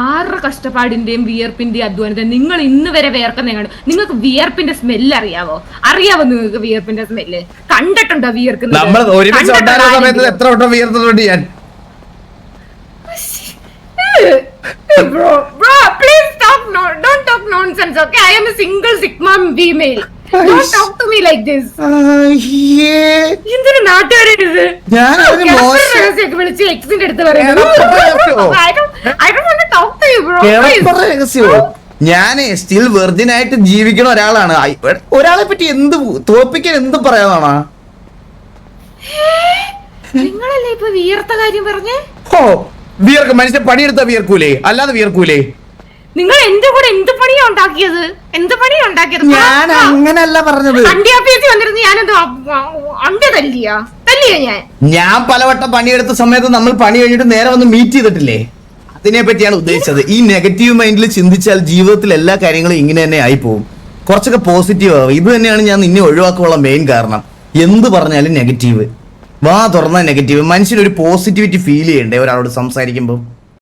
ആറ് കഷ്ടപ്പാടിന്റെയും വിയർപ്പിന്റെയും അധ്വാനത്തെ നിങ്ങൾ ഇന്ന് വരെ വിയർക്കുന്ന നിങ്ങൾക്ക് വിയർപ്പിന്റെ സ്മെല്ല് അറിയാവോ നിങ്ങൾക്ക് വിയർപ്പിന്റെ സ്മെല്ല് കണ്ടിട്ടുണ്ടോ വിയർക്കുന്നത്? നമ്മൾ ഒരുമിച്ച് സമയത്ത് എത്ര വട്ടം വിയർത്തിട്ടുണ്ട് ഞാൻ. Bro, please don't talk nonsense, okay? I am a single Sigma female. Don't talk to me like this. എന്തിനാ നാട്ടുകാരെ വിളിച്ച് എക്സിന്റെ അടുത്ത് പറയുന്നത്? I don't want to talk to you, bro. ഞാനേ സ്റ്റിൽ വെർജിൻ ആയിട്ട് ജീവിക്കുന്ന ഒരാളാണ്. ഒരാളെ പറ്റി എന്ത് തോപ്പിക്കാൻ എന്ത് പറയാനാണ്? നിങ്ങളല്ലേ ഇപ്പൊ വിയർത്ത കാര്യം പറഞ്ഞേ? വിയർക്കും മനുഷ്യൻ പണിയെടുത്താ വിയർക്കൂലേ? അല്ലാതെ വിയർക്കൂലേ? നിങ്ങൾ എന്റെ കൂടെ എന്ത് പണിയാ ഉണ്ടാക്കിയത്? ഞാൻ അങ്ങനല്ല പറഞ്ഞത്. ഞാൻ പലവട്ടം പണിയെടുത്ത സമയത്ത് നമ്മൾ പണി കഴിഞ്ഞിട്ട് നേരെ വന്ന് മീറ്റ് ചെയ്തിട്ടില്ലേ? അതിനെ പറ്റിയാണ് ഉദ്ദേശിച്ചത്. ഈ നെഗറ്റീവ് മൈൻഡിൽ ചിന്തിച്ചാൽ ജീവിതത്തിൽ എല്ലാ കാര്യങ്ങളും ഇങ്ങനെ തന്നെ ആയി പോകും. കുറച്ചൊക്കെ പോസിറ്റീവ് ആവും. ഇത് തന്നെയാണ് ഞാൻ നിന്നെ ഒഴിവാക്കാനുള്ള മെയിൻ കാരണം. എന്ത് പറഞ്ഞാലും നെഗറ്റീവ്, വാ തുറന്ന നെഗറ്റീവ്. മനുഷ്യനൊരു പോസിറ്റിവിറ്റി ഫീൽ ചെയ്യണ്ടേ ഒരാളോട് സംസാരിക്കുമ്പോൾ?